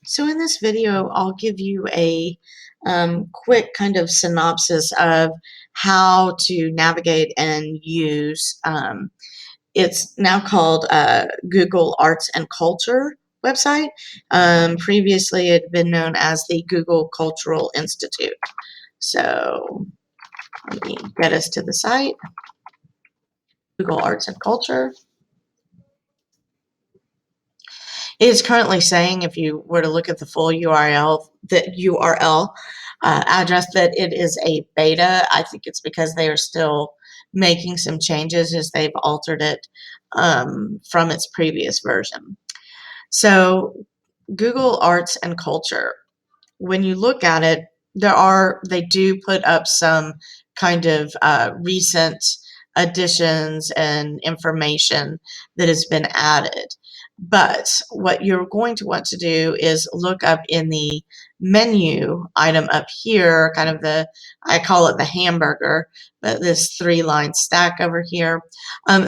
So in this video, I'll give you a quick kind of synopsis of how to navigate and use. It's now called Google Arts and Culture website. Previously, it had been known as the Google Cultural Institute. So let me get us to the site, Google Arts and Culture. It is currently saying, if you were to look at the full URL, address, that it is a beta. I think it's because they are still making some changes as they've altered it from its previous version. So Google Arts and Culture, when you look at it, they do put up some kind of recent additions and information that has been added. But what you're going to want to do is look up in the menu item up here, kind of I call it the hamburger, but this 3-line stack over here.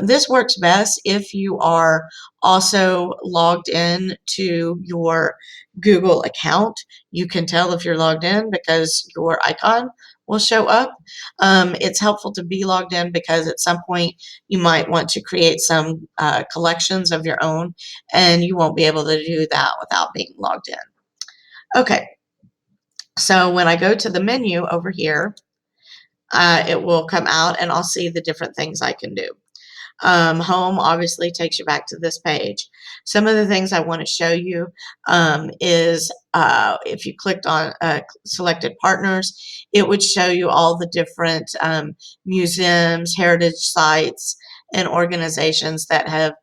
This works best if you are also logged in to your Google account. You can tell if you're logged in because your icon will show up. It's helpful to be logged in because at some point you might want to create some collections of your own, and you won't be able to do that without being logged in. Okay, so when I go to the menu over here, it will come out and I'll see the different things I can do. Home obviously takes you back to this page. Some of the things I want to show you is if you clicked on selected partners, it would show you all the different museums, heritage sites, and organizations that have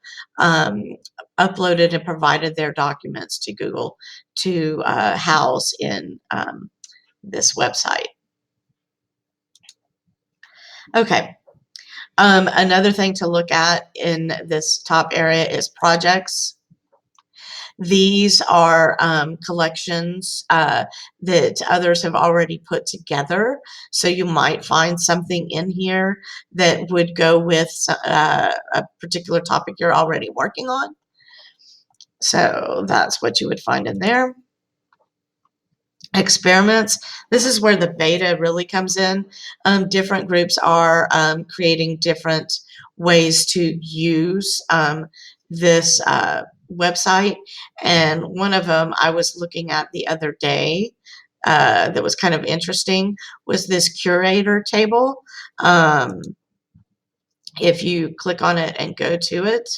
uploaded and provided their documents to Google to house in this website. Okay. Another thing to look at in this top area is projects. These are collections that others have already put together. So you might find something in here that would go with a particular topic you're already working on. So that's what you would find in there. Experiments. This is where the beta really comes in. Different groups are creating different ways to use this website, and one of them I was looking at the other day that was kind of interesting was this curator table. If you click on it and go to it,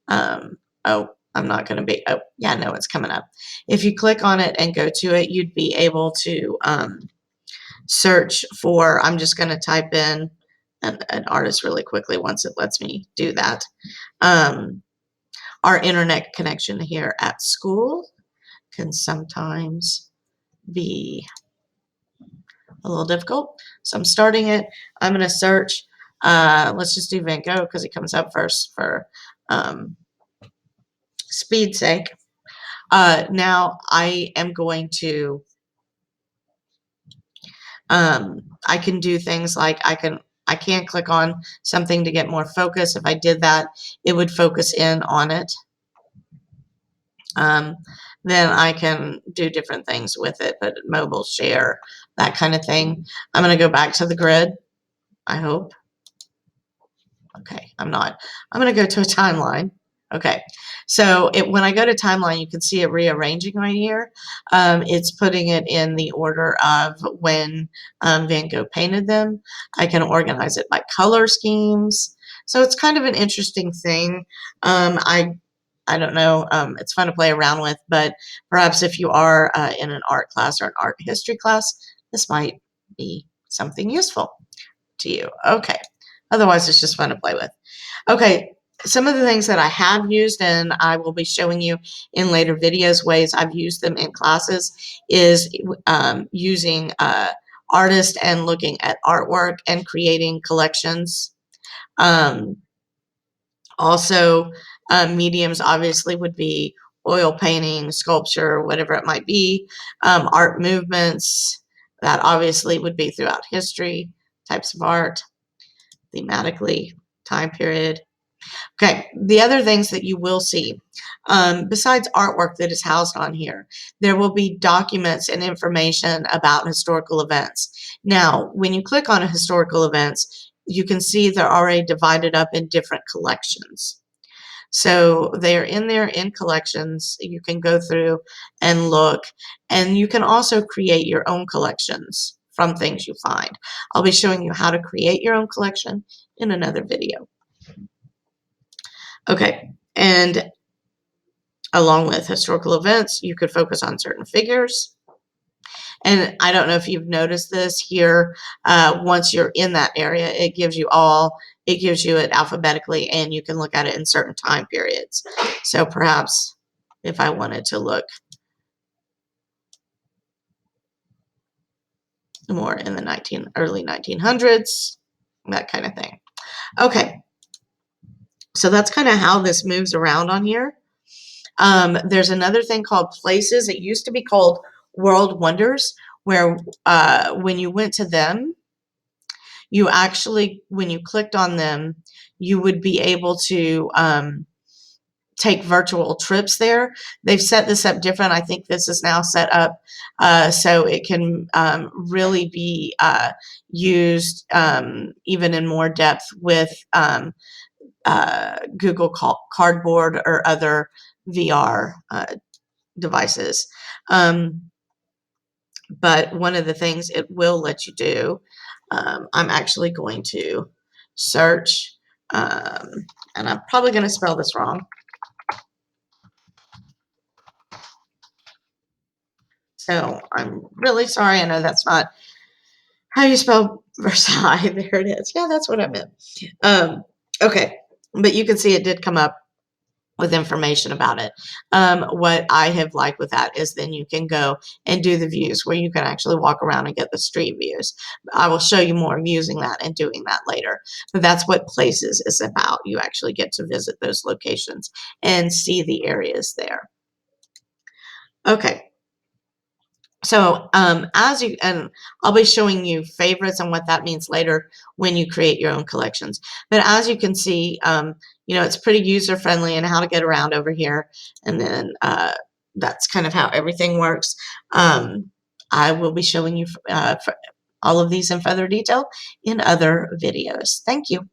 oh, I'm not going to be, oh, yeah, no, it's coming up. If you click on it and go to it, you'd be able to search for, I'm just going to type in an artist really quickly once it lets me do that. Our internet connection here at school can sometimes be a little difficult. So I'm starting it. I'm going to search. Let's just do Van Gogh because it comes up first for speed's sake. Now I am going to, I can do things like I can click on something to get more focus. If I did that, it would focus in on it. Then I can do different things with it, but mobile share, that kind of thing. I'm going to go back to the grid, I hope. Okay, I'm not. I'm going to go to a timeline. Okay, so when I go to timeline, you can see it rearranging right here. It's putting it in the order of when Van Gogh painted them. I can organize it by color schemes. So it's kind of an interesting thing. I don't know. It's fun to play around with, but perhaps if you are in an art class or an art history class, this might be something useful to you. Okay. Otherwise, it's just fun to play with. Okay, some of the things that I have used and I will be showing you in later videos, ways I've used them in classes, is using artists and looking at artwork and creating collections. Also, mediums obviously would be oil painting, sculpture, whatever it might be. Art movements, that obviously would be throughout history, types of art, thematically, time period. Okay, the other things that you will see, besides artwork that is housed on here, there will be documents and information about historical events. Now, when you click on a historical events, you can see they're already divided up in different collections. So they're in there in collections. You can go through and look, and you can also create your own collections from things you find. I'll be showing you how to create your own collection in another video. Okay, and along with historical events, you could focus on certain figures. And I don't know if you've noticed this here. Once you're in that area, it gives you it alphabetically, and you can look at it in certain time periods. So perhaps if I wanted to look more in the early 1900s, that kind of thing. Okay, so that's kind of how this moves around on here. There's another thing called places. It used to be called World Wonders, where when you went to them, you actually, when you clicked on them, you would be able to take virtual trips there. They've set this up different. I think this is now set up so it can really be used even in more depth with Google Cardboard or other VR devices. But one of the things it will let you do, I'm actually going to search, and I'm probably going to spell this wrong. So I'm really sorry. I know that's not how you spell Versailles. There it is. Yeah, that's what I meant. Okay, but you can see it did come up with information about it. What I have liked with that is then you can go and do the views where you can actually walk around and get the street views. I will show you more of using that and doing that later. But that's what Places is about. You actually get to visit those locations and see the areas there. Okay. So and I'll be showing you favorites and what that means later when you create your own collections. But as you can see, it's pretty user friendly and how to get around over here. And then that's kind of how everything works. I will be showing you all of these in further detail in other videos. Thank you.